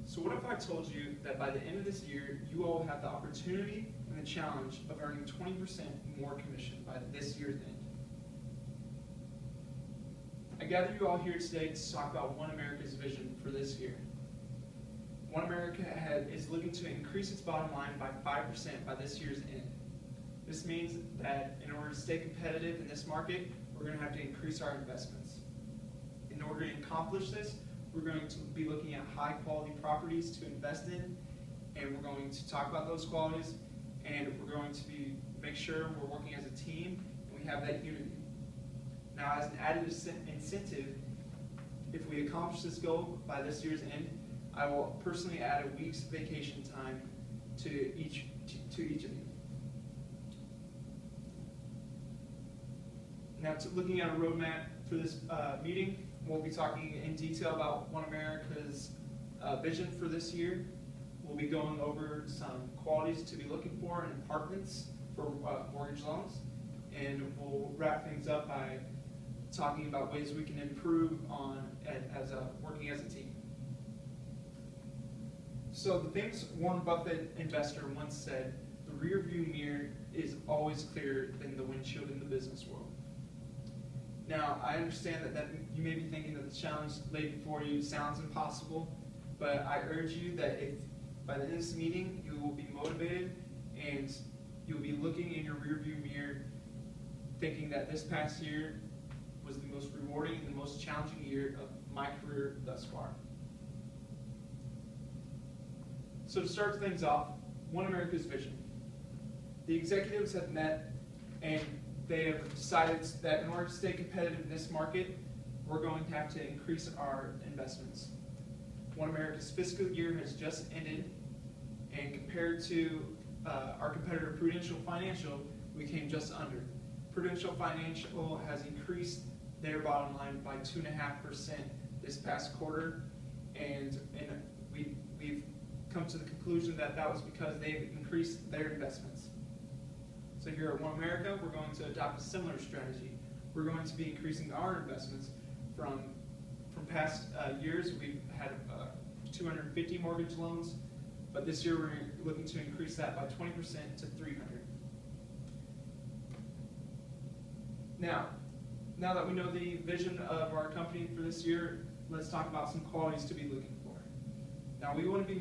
So what if I told you that by the end of this year, you all have the opportunity and the challenge of earning 20% more commission by this year's end? I gather you all here today to talk about One America's vision for this year. One America is looking to increase its bottom line by 5% by this year's end. This means that in order to stay competitive in this market, we're going to have to increase our investments. In order to accomplish this, we're going to be looking at high quality properties to invest in, and we're going to talk about those qualities, and we're going to make sure we're working as a team and we have that unity. Now, as an added incentive, if we accomplish this goal by this year's end, I will personally add a week's vacation time to each of you. Now, looking at a roadmap for this meeting, we'll be talking in detail about One America's vision for this year. We'll be going over some qualities to be looking for in apartments for mortgage loans, and we'll wrap things up by talking about ways we can improve on working as a team. So the famous Warren Buffett investor once said, "The rear view mirror is always clearer than the windshield in the business world." Now, I understand that you may be thinking that the challenge laid before you sounds impossible, but I urge you that if by the end of this meeting you will be motivated and you'll be looking in your rearview mirror thinking that this past year was the most rewarding and the most challenging year of my career thus far. So to start things off, One America's vision. The executives have met and they have decided that in order to stay competitive in this market, we're going to have to increase our investments. One America's fiscal year has just ended, and compared to our competitor Prudential Financial, we came just under. Prudential Financial has increased their bottom line by 2.5% this past quarter, and we've come to the conclusion that that was because they've increased their investments. So here at One America, we're going to adopt a similar strategy. We're going to be increasing our investments from past years. We've had 250 mortgage loans, but this year we're looking to increase that by 20% to 300. Now that we know the vision of our company for this year, let's talk about some qualities to be looking for. Now we want to be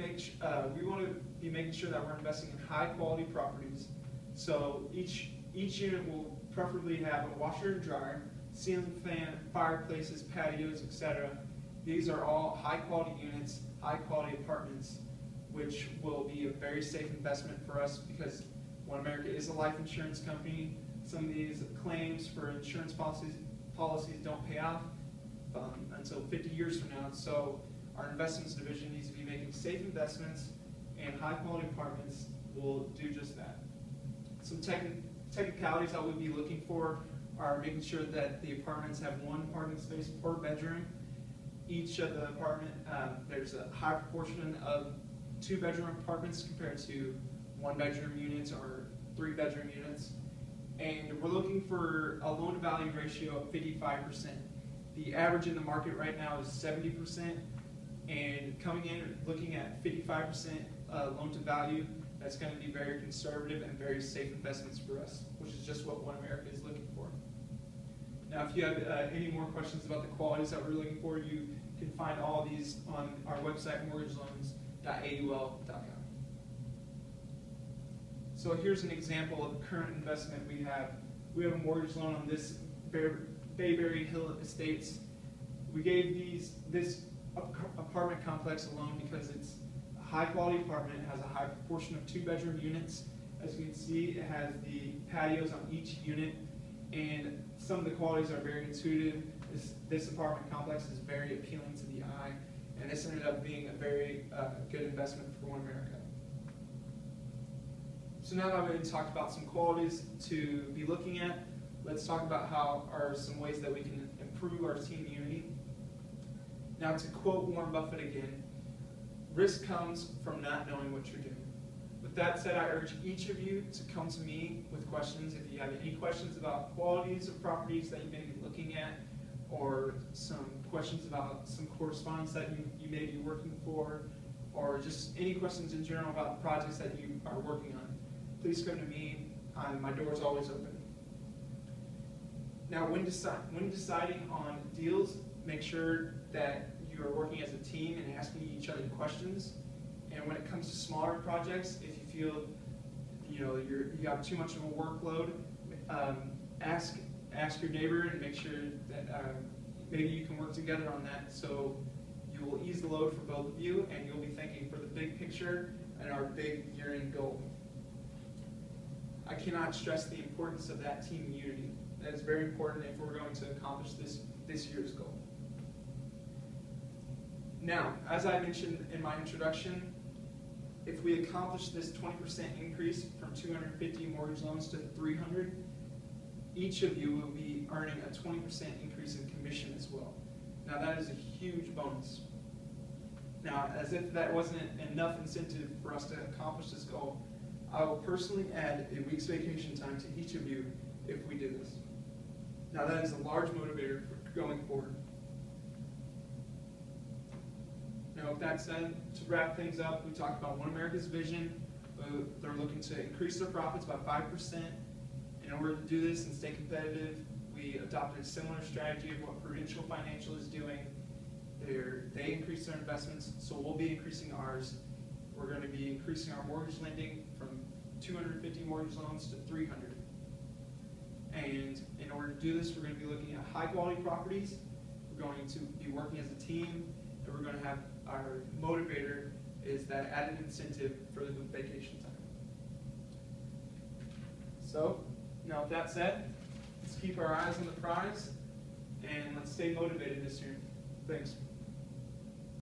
making sure that we're investing in high quality properties. So each unit will preferably have a washer and dryer, ceiling fan, fireplaces, patios, etc. These are all high quality units, high quality apartments, which will be a very safe investment for us because One America is a life insurance company. Some of these claims for insurance policies don't pay off until 50 years from now. So our investments division needs to be making safe investments, and high quality apartments will do just that. Some technicalities I would be looking for are making sure that the apartments have one parking space per bedroom. Each of the apartment, there's a high proportion of 2-bedroom apartments compared to 1-bedroom units or 3-bedroom units. And we're looking for a loan-to-value ratio of 55%. The average in the market right now is 70%, and coming in looking at 55% loan-to-value, that's going to be very conservative and very safe investments for us, which is just what One America is looking for. Now, if you have any more questions about the qualities that we're looking for, you can find all of these on our website, mortgageloans.aul.com. So here's an example of the current investment we have. We have a mortgage loan on this Bayberry Hill Estates. We gave this apartment complex a loan because it's a high quality apartment. It has a high proportion of 2-bedroom units. As you can see, it has the patios on each unit, and some of the qualities are very intuitive. This apartment complex is very appealing to the eye, and this ended up being a very good investment for One America. So now that we've talked about some qualities to be looking at, let's talk about how are some ways that we can improve our team unity. Now, to quote Warren Buffett again, risk comes from not knowing what you're doing. With that said, I urge each of you to come to me with questions. If you have any questions about qualities of properties that you may be looking at, or some questions about some correspondence that you may be working for, or just any questions in general about the projects that you are working on, please come to me. My door is always open. Now, when deciding on deals, make sure that you are working as a team and asking each other questions. And when it comes to smaller projects, if you feel you have too much of a workload, ask your neighbor and make sure that maybe you can work together on that, so you will ease the load for both of you, and you'll be thinking for the big picture and our big year-end goal. I cannot stress the importance of that team unity. That is very important if we're going to accomplish this year's goal. Now, as I mentioned in my introduction, if we accomplish this 20% increase from 250 mortgage loans to 300, each of you will be earning a 20% increase in commission as well. Now, that is a huge bonus. Now, as if that wasn't enough incentive for us to accomplish this goal, I will personally add a week's vacation time to each of you if we do this. Now, that is a large motivator for going forward. Now, with that said, to wrap things up, we talked about One America's vision. They're looking to increase their profits by 5%. In order to do this and stay competitive, we adopted a similar strategy of what Prudential Financial is doing. They increase their investments, so we'll be increasing ours. We're going to be increasing our mortgage lending from 250 mortgage loans to 300. And in order to do this, we're going to be looking at high quality properties. We're going to be working as a team, and we're going to have our motivator is that added incentive for the vacation time. So, now with that said, let's keep our eyes on the prize and let's stay motivated this year. Thanks.